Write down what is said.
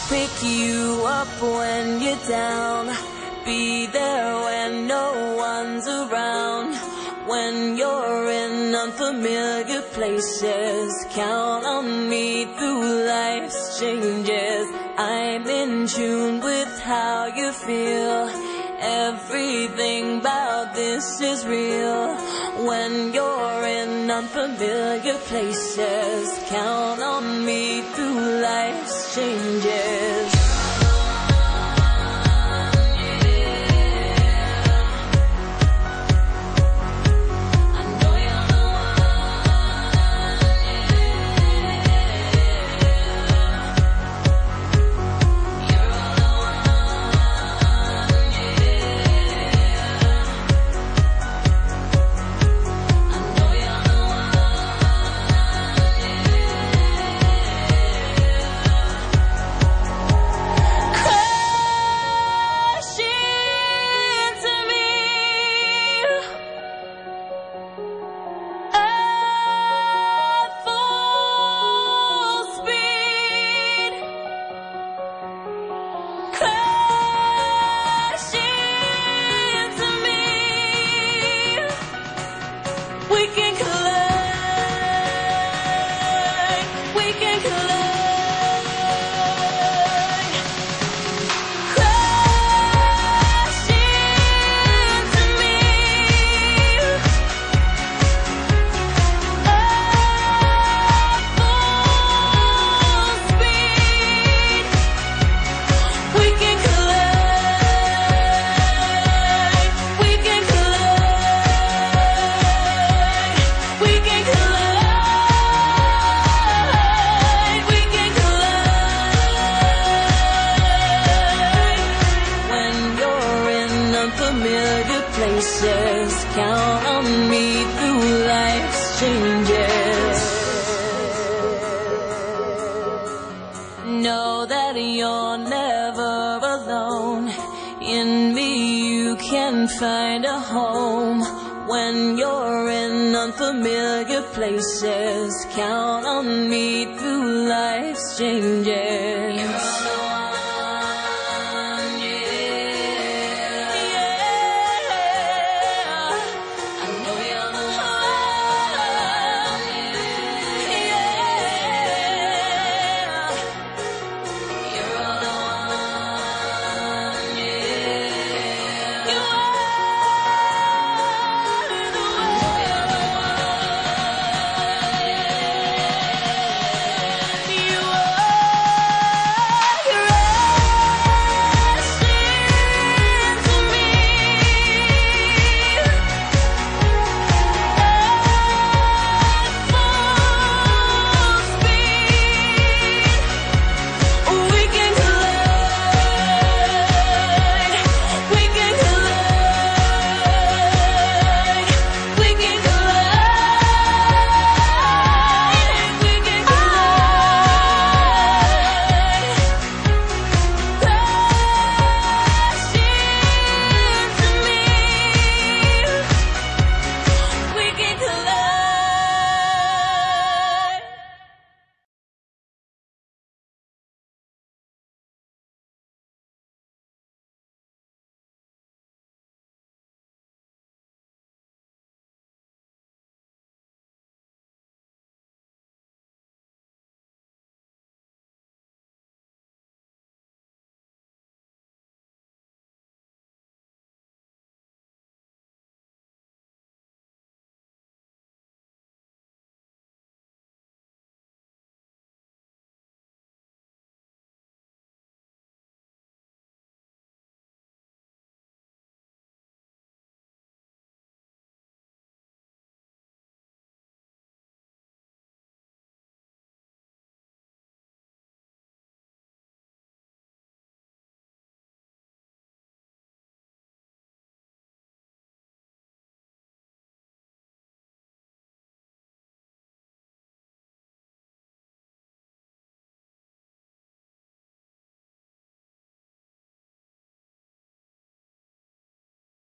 pick you up when you're down, be there when no one's around. When you're in unfamiliar places, count on me through life's changes. I'm in tune with how you feel. Everything about this is real. When you're in unfamiliar places, count on me through life's changes. Places, count on me through life's changes. Know that you're never alone. In me you can find a home. When you're in unfamiliar places, count on me through life's changes.